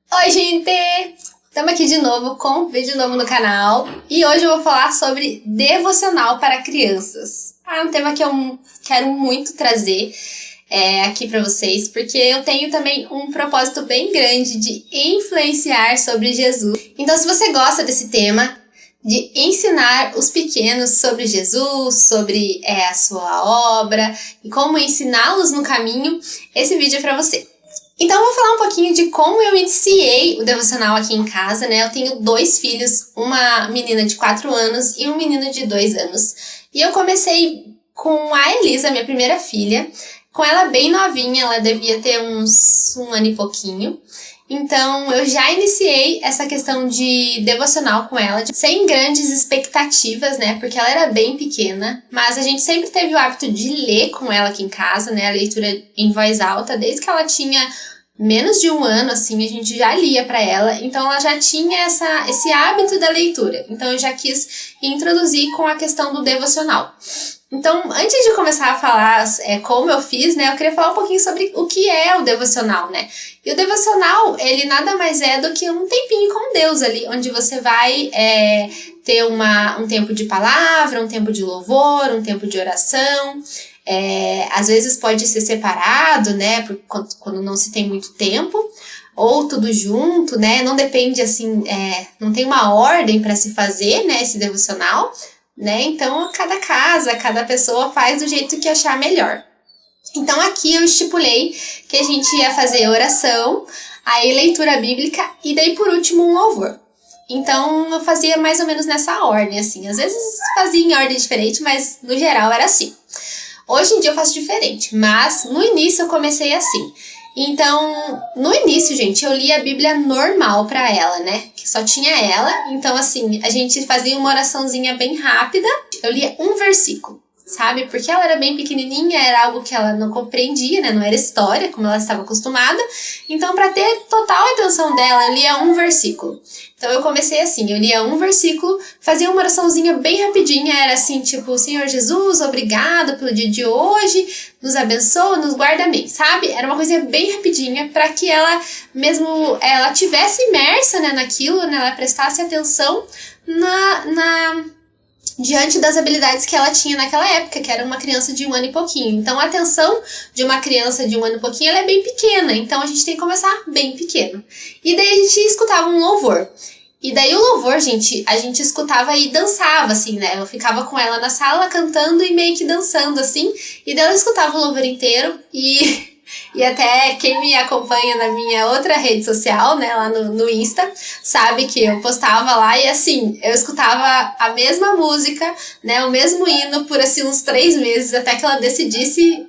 Oi, gente! Estamos aqui de novo com um vídeo novo no canal e hoje eu vou falar sobre devocional para crianças. É um tema que eu quero muito trazer aqui para vocês, porque eu tenho também um propósito bem grande de influenciar sobre Jesus. Então, se você gosta desse tema, de ensinar os pequenos sobre Jesus, sobre a sua obra e como ensiná-los no caminho, esse vídeo é para você. Então, eu vou falar um pouquinho de como eu iniciei o devocional aqui em casa, né? Eu tenho 2 filhos, uma menina de 4 anos e um menino de 2 anos. E eu comecei com a Elisa, minha primeira filha, com ela bem novinha, ela devia ter uns 1 ano e pouquinho. Então, eu já iniciei essa questão de devocional com ela, sem grandes expectativas, né? Porque ela era bem pequena, mas a gente sempre teve o hábito de ler com ela aqui em casa, né? A leitura em voz alta, desde que ela tinha menos de 1 ano, assim, a gente já lia para ela. Então, ela já tinha esse hábito da leitura. Então, eu já quis introduzir com a questão do devocional. Então, antes de começar a falar como eu fiz, né, eu queria falar um pouquinho sobre o que é o devocional, né? E o devocional, ele nada mais é do que um tempinho com Deus ali, onde você vai ter um tempo de palavra, um tempo de louvor, um tempo de oração. Às vezes pode ser separado, né, quando não se tem muito tempo, ou tudo junto, né? Não depende, assim, não tem uma ordem para se fazer, né, esse devocional, né? Então, cada casa, cada pessoa faz do jeito que achar melhor. Então, aqui eu estipulei que a gente ia fazer oração, aí leitura bíblica e daí, por último, um louvor. Então, eu fazia mais ou menos nessa ordem, assim. Às vezes fazia em ordem diferente, mas no geral era assim. Hoje em dia eu faço diferente, mas no início eu comecei assim. Então, no início, gente, eu li a Bíblia normal pra ela, né? Que só tinha ela. Então, assim, a gente fazia uma oraçãozinha bem rápida. Eu lia um versículo, sabe? Porque ela era bem pequenininha, era algo que ela não compreendia, né? Não era história, como ela estava acostumada. Então, para ter total atenção dela, eu lia um versículo. Então, eu comecei assim, eu lia um versículo, fazia uma oraçãozinha bem rapidinha, era assim, tipo, Senhor Jesus, obrigado pelo dia de hoje, nos abençoa, nos guarda, amém, sabe? Era uma coisinha bem rapidinha, para que ela ela tivesse imersa, né, naquilo, né, ela prestasse atenção diante das habilidades que ela tinha naquela época, que era uma criança de 1 ano e pouquinho. Então, a atenção de uma criança de 1 ano e pouquinho, ela é bem pequena. Então, a gente tem que começar bem pequeno. E daí, a gente escutava um louvor. E daí, o louvor, gente, a gente escutava e dançava, assim, né? Eu ficava com ela na sala, cantando e meio que dançando, assim. E daí, ela escutava o louvor inteiro E até quem me acompanha na minha outra rede social, né, lá no Insta, sabe que eu postava lá e assim, eu escutava a mesma música, né, o mesmo hino por assim uns 3 meses, até que ela decidisse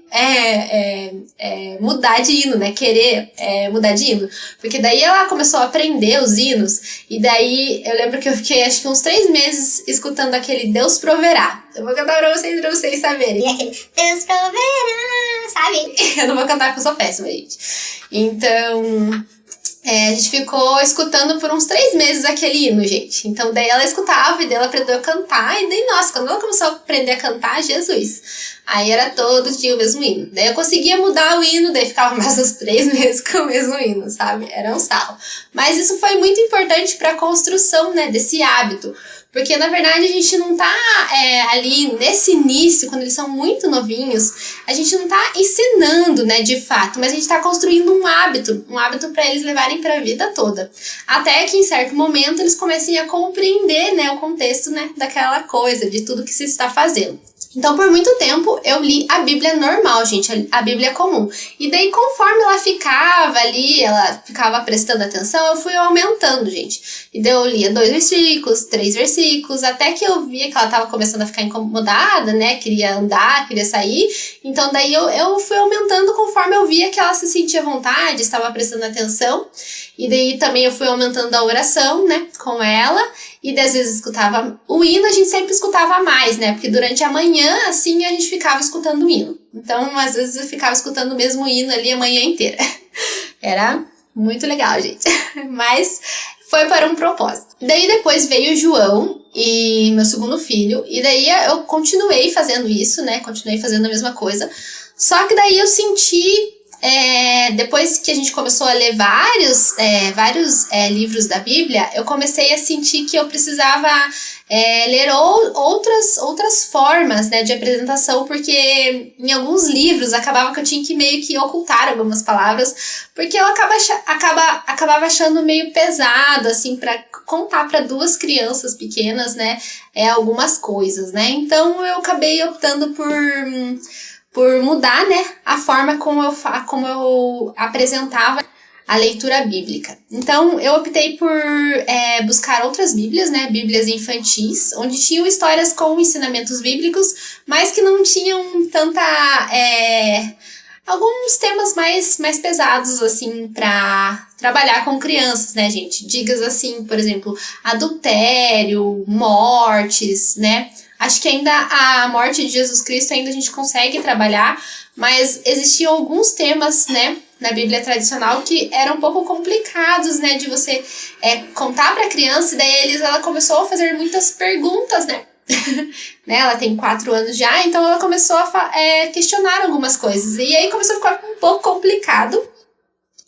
mudar de hino, né, querer mudar de hino. Porque daí ela começou a aprender os hinos, e daí eu lembro que eu fiquei acho que uns 3 meses escutando aquele Deus Proverá. Eu vou cantar pra vocês saberem. E aquele Deus proverá, sabe? Eu não vou cantar porque eu sou péssima, gente. Então, a gente ficou escutando por uns 3 meses aquele hino, gente. Então, daí ela escutava e daí ela aprendeu a cantar. E daí, nossa, quando ela começou a aprender a cantar, Jesus. Aí era todo dia o mesmo hino. Daí eu conseguia mudar o hino, daí ficava mais uns 3 meses com o mesmo hino, sabe? Era um sarro. Mas isso foi muito importante para a construção, né, desse hábito. Porque, na verdade, a gente não tá ali nesse início, quando eles são muito novinhos, a gente não tá ensinando, né, de fato, mas a gente tá construindo um hábito para eles levarem pra vida toda. Até que, em certo momento, eles comecem a compreender, né, o contexto, né, daquela coisa, de tudo que se está fazendo. Então, por muito tempo, eu li a Bíblia normal, gente, a Bíblia comum. E daí, conforme ela ficava ali, ela ficava prestando atenção, eu fui aumentando, gente. E daí eu lia 2 versículos, 3 versículos, até que eu via que ela tava começando a ficar incomodada, né? Queria andar, queria sair. Então, daí eu fui aumentando conforme eu via que ela se sentia à vontade, estava prestando atenção. E daí também eu fui aumentando a oração, né, com ela. E às vezes escutava o hino, a gente sempre escutava mais, né? Porque durante a manhã, assim, a gente ficava escutando o hino. Então, às vezes eu ficava escutando o mesmo hino ali a manhã inteira. Era muito legal, gente. Mas foi para um propósito. Daí depois veio o João e meu segundo filho. E daí eu continuei fazendo isso, né? Continuei fazendo a mesma coisa. Só que daí eu senti depois que a gente começou a ler vários livros da Bíblia, eu comecei a sentir que eu precisava ler outras formas, né, de apresentação, porque em alguns livros acabava que eu tinha que meio que ocultar algumas palavras, porque eu acabava achando meio pesado, assim, para contar para 2 crianças pequenas, né, algumas coisas, né. Então eu acabei optando por mudar, né, a forma como eu apresentava a leitura bíblica. Então, eu optei por buscar outras bíblias, né, bíblias infantis, onde tinham histórias com ensinamentos bíblicos, mas que não tinham tanta... alguns temas mais pesados, assim, para trabalhar com crianças, né, gente? Dicas assim, por exemplo, adultério, mortes, né? Acho que ainda a morte de Jesus Cristo ainda a gente consegue trabalhar, mas existiam alguns temas, né, na Bíblia tradicional que eram um pouco complicados, né, de você contar para a criança, e daí ela começou a fazer muitas perguntas, né? Né, ela tem 4 anos já, então ela começou a questionar algumas coisas, e aí começou a ficar um pouco complicado.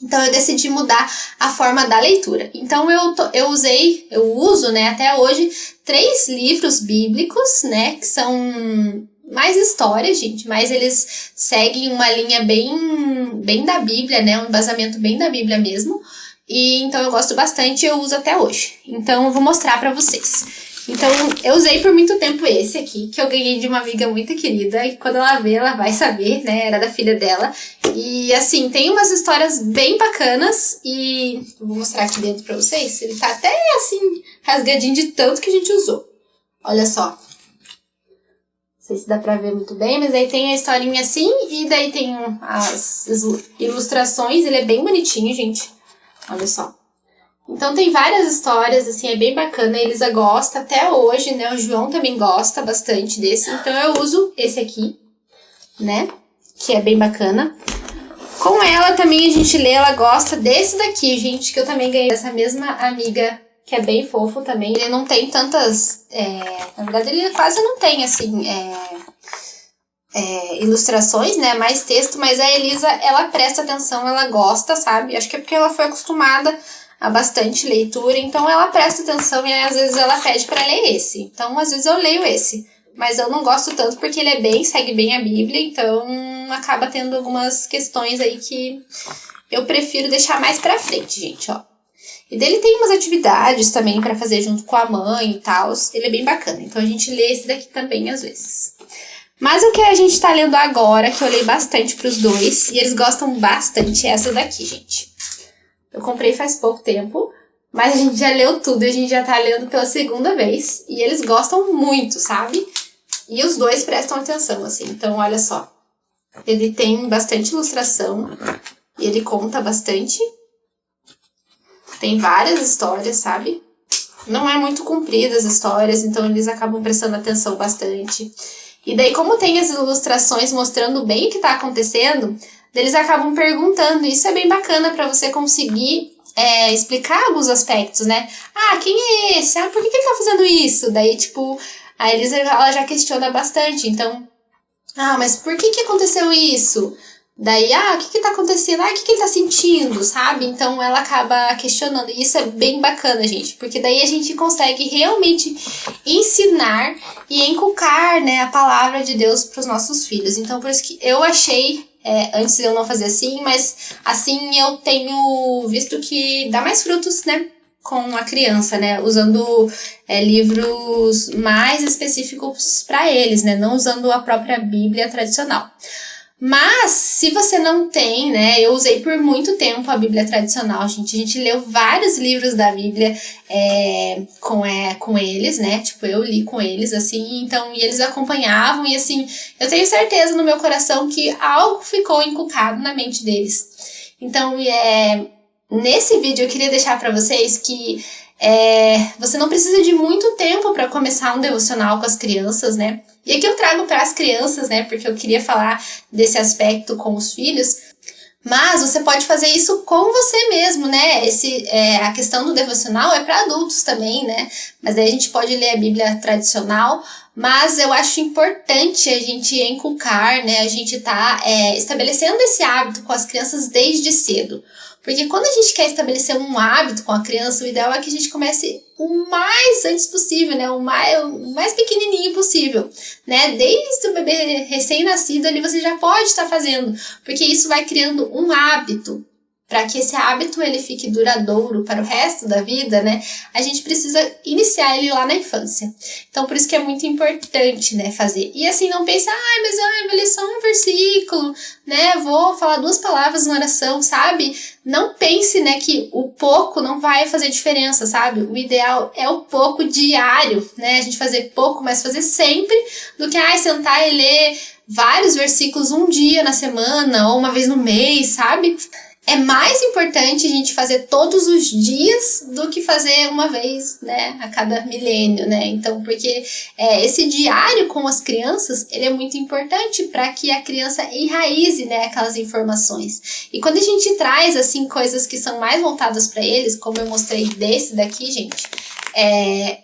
Então eu decidi mudar a forma da leitura. Então eu uso, né, até hoje 3 livros bíblicos, né, que são mais histórias, gente, mas eles seguem uma linha bem da Bíblia, né, um embasamento bem da Bíblia mesmo. E então eu gosto bastante e eu uso até hoje. Então eu vou mostrar pra vocês. Então, eu usei por muito tempo esse aqui, que eu ganhei de uma amiga muito querida, e quando ela ver, ela vai saber, né, era da filha dela. E, assim, tem umas histórias bem bacanas, e eu vou mostrar aqui dentro pra vocês. Ele tá até, assim, rasgadinho de tanto que a gente usou. Olha só. Não sei se dá pra ver muito bem, mas aí tem a historinha assim, e daí tem as ilustrações. Ele é bem bonitinho, gente. Olha só. Então tem várias histórias, assim, é bem bacana, a Elisa gosta até hoje, né, o João também gosta bastante desse, então eu uso esse aqui, né, que é bem bacana. Com ela também a gente lê, ela gosta desse daqui, gente, que eu também ganhei dessa mesma amiga, que é bem fofo também. Ele não tem tantas, na verdade ele quase não tem, assim, ilustrações, né, mais texto, mas a Elisa, ela presta atenção, ela gosta, sabe, acho que é porque ela foi acostumada a bastante leitura, então ela presta atenção e às vezes ela pede para ler esse. Então, às vezes eu leio esse, mas eu não gosto tanto porque ele segue bem a Bíblia, então acaba tendo algumas questões aí que eu prefiro deixar mais pra frente, gente, ó. E dele tem umas atividades também para fazer junto com a mãe e tal, ele é bem bacana, então a gente lê esse daqui também às vezes. Mas o que a gente tá lendo agora, que eu leio bastante pros 2, e eles gostam bastante, é essa daqui, gente. Eu comprei faz pouco tempo, mas a gente já leu tudo, a gente já tá lendo pela 2ª vez. E eles gostam muito, sabe? E os 2 prestam atenção, assim. Então, olha só. Ele tem bastante ilustração, e ele conta bastante. Tem várias histórias, sabe? Não é muito comprida as histórias, então eles acabam prestando atenção bastante. E daí, como tem as ilustrações mostrando bem o que tá acontecendo, eles acabam perguntando. Isso é bem bacana para você conseguir explicar alguns aspectos, né? Ah, quem é esse? Ah, por que ele tá fazendo isso? Daí, tipo, a Elisa, ela já questiona bastante. Então, mas por que aconteceu isso? Daí, o que tá acontecendo? O que ele tá sentindo, sabe? Então, ela acaba questionando. E isso é bem bacana, gente. Porque daí a gente consegue realmente ensinar e inculcar, né, a palavra de Deus pros nossos filhos. Então, por isso que eu achei... antes eu não fazia assim, mas assim eu tenho visto que dá mais frutos, né, com a criança, né, usando livros mais específicos para eles, né, não usando a própria Bíblia tradicional. Mas, se você não tem, né, eu usei por muito tempo a Bíblia tradicional, gente. A gente leu vários livros da Bíblia com eles, né, tipo, eu li com eles, assim, então, e eles acompanhavam, e assim, eu tenho certeza no meu coração que algo ficou inculcado na mente deles. Então, nesse vídeo eu queria deixar pra vocês que você não precisa de muito tempo para começar um devocional com as crianças, né? E aqui eu trago para as crianças, né? Porque eu queria falar desse aspecto com os filhos. Mas você pode fazer isso com você mesmo, né? A questão do devocional é para adultos também, né? Mas aí a gente pode ler a Bíblia tradicional, mas eu acho importante a gente inculcar, né? A gente estabelecendo esse hábito com as crianças desde cedo. Porque quando a gente quer estabelecer um hábito com a criança, o ideal é que a gente comece o mais antes possível, né? O mais pequenininho possível, né? Desde o bebê recém-nascido ali você já pode estar fazendo, porque isso vai criando um hábito. Para que esse hábito ele fique duradouro para o resto da vida, né? A gente precisa iniciar ele lá na infância. Então, por isso que é muito importante, né, fazer. E assim, não pense, mas vou ler só um versículo, né? Vou falar 2 palavras na oração, sabe? Não pense, né, que o pouco não vai fazer diferença, sabe? O ideal é o pouco diário, né? A gente fazer pouco, mas fazer sempre, do que, sentar e ler vários versículos um dia na semana, ou uma vez no mês, sabe? É mais importante a gente fazer todos os dias do que fazer uma vez, né, a cada milênio, né? Então, porque esse diário com as crianças, ele é muito importante para que a criança enraize, né, aquelas informações. E quando a gente traz, assim, coisas que são mais voltadas para eles, como eu mostrei desse daqui, gente,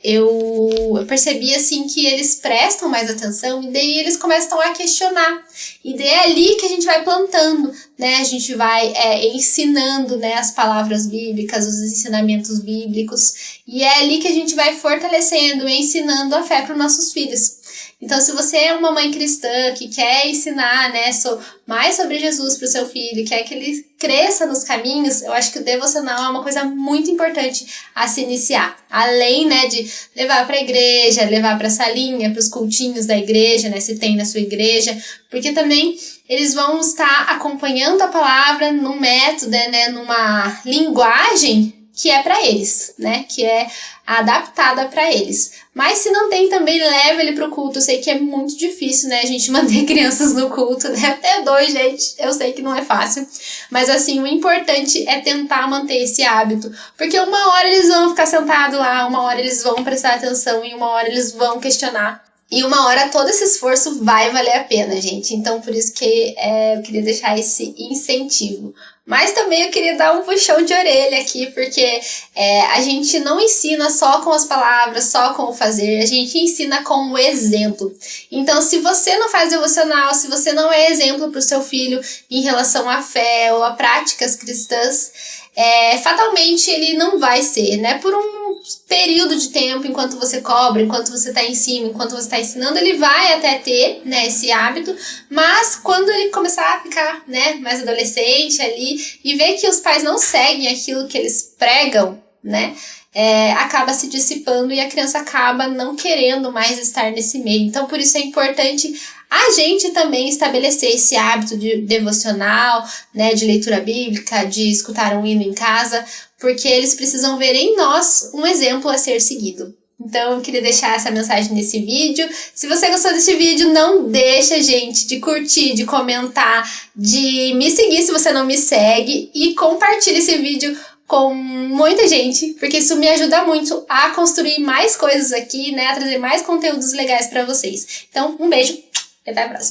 eu percebi, assim, que eles prestam mais atenção e daí eles começam a questionar. E daí é ali que a gente vai plantando, né? A gente vai ensinando, né, as palavras bíblicas, os ensinamentos bíblicos. E é ali que a gente vai fortalecendo e ensinando a fé para os nossos filhos. Então, se você é uma mãe cristã que quer ensinar, né, mais sobre Jesus para o seu filho, quer que ele cresça nos caminhos, eu acho que o devocional é uma coisa muito importante a se iniciar. Além, né, de levar para a igreja, levar para a salinha, para os cultinhos da igreja, né, se tem na sua igreja, porque também eles vão estar acompanhando a palavra num método, né, numa linguagem que é para eles, né, que é adaptada para eles. Mas se não tem também, leva ele pro culto. Eu sei que é muito difícil, né, a gente manter crianças no culto, né, até 2, gente, eu sei que não é fácil. Mas assim, o importante é tentar manter esse hábito, porque uma hora eles vão ficar sentados lá, uma hora eles vão prestar atenção e uma hora eles vão questionar. E uma hora todo esse esforço vai valer a pena, gente. Então, por isso que eu queria deixar esse incentivo. Mas também eu queria dar um puxão de orelha aqui, porque a gente não ensina só com as palavras, só com o fazer, a gente ensina com o exemplo. Então, se você não faz devocional, se você não é exemplo para o seu filho em relação à fé ou a práticas cristãs, fatalmente ele não vai ser, né? Por um período de tempo, enquanto você cobra, enquanto você está em cima, enquanto você está ensinando, ele vai até ter, né, esse hábito, mas quando ele começar a ficar, né, mais adolescente ali e ver que os pais não seguem aquilo que eles pregam, né, acaba se dissipando e a criança acaba não querendo mais estar nesse meio. Então, por isso é importante a gente também estabelecer esse hábito de devocional, né, de leitura bíblica, de escutar um hino em casa, porque eles precisam ver em nós um exemplo a ser seguido. Então, eu queria deixar essa mensagem nesse vídeo. Se você gostou desse vídeo, não deixa, gente, de curtir, de comentar, de me seguir se você não me segue e compartilhe esse vídeo com muita gente, porque isso me ajuda muito a construir mais coisas aqui, né, a trazer mais conteúdos legais para vocês. Então, um beijo e até a próxima.